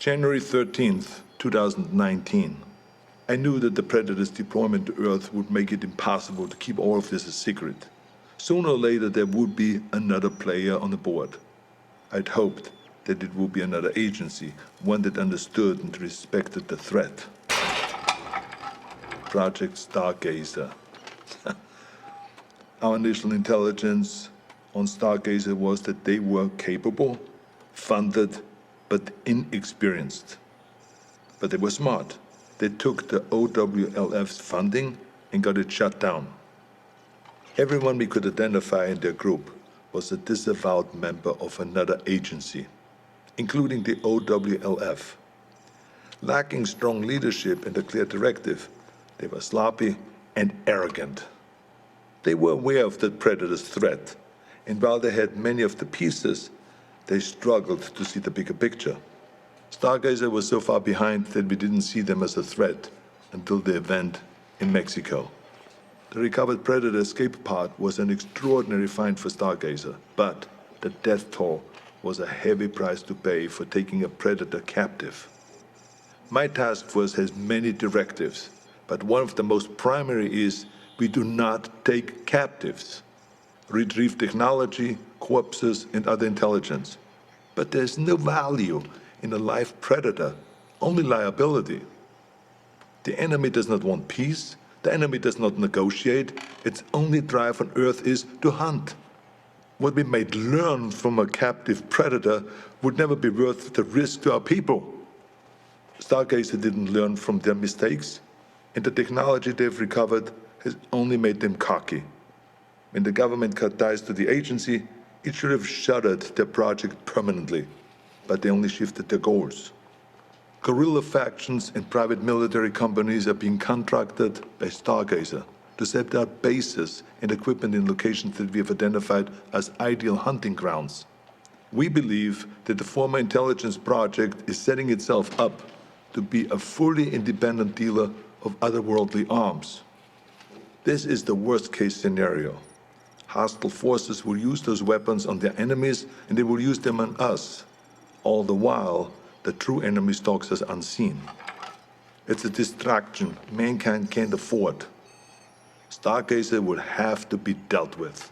January 13th, 2019. I knew that the Predator's deployment to Earth would make it impossible to keep all of this a secret. Sooner or later, there would be another player on the board. I'd hoped that it would be another agency, one that understood and respected the threat. Project Stargazer. Our initial intelligence on Stargazer was that they were capable, funded, but inexperienced. But they were smart. They took the OWLF's funding and got it shut down. Everyone we could identify in their group was a disavowed member of another agency, including the OWLF. Lacking strong leadership and a clear directive, they were sloppy and arrogant. They were aware of the Predator's threat, and while they had many of the pieces, they struggled to see the bigger picture. Stargazer was so far behind that we didn't see them as a threat until the event in Mexico. The recovered Predator escape pod was an extraordinary find for Stargazer, but the death toll was a heavy price to pay for taking a Predator captive. My task force has many directives, but one of the most primary is we do not take captives. Retrieve technology, corpses, and other intelligence. But there's no value in a live Predator, only liability. The enemy does not want peace. The enemy does not negotiate. Its only drive on Earth is to hunt. What we might learn from a captive Predator would never be worth the risk to our people. Stargazer didn't learn from their mistakes, and the technology they've recovered has only made them cocky. When the government cut ties to the agency, it should have shuttered their project permanently, but they only shifted their goals. Guerrilla factions and private military companies are being contracted by Stargazer to set up bases and equipment in locations that we have identified as ideal hunting grounds. We believe that the former intelligence project is setting itself up to be a fully independent dealer of otherworldly arms. This is the worst-case scenario. Hostile forces will use those weapons on their enemies, and they will use them on us. All the while, the true enemy stalks us unseen. It's a distraction mankind can't afford. Stargazer will have to be dealt with.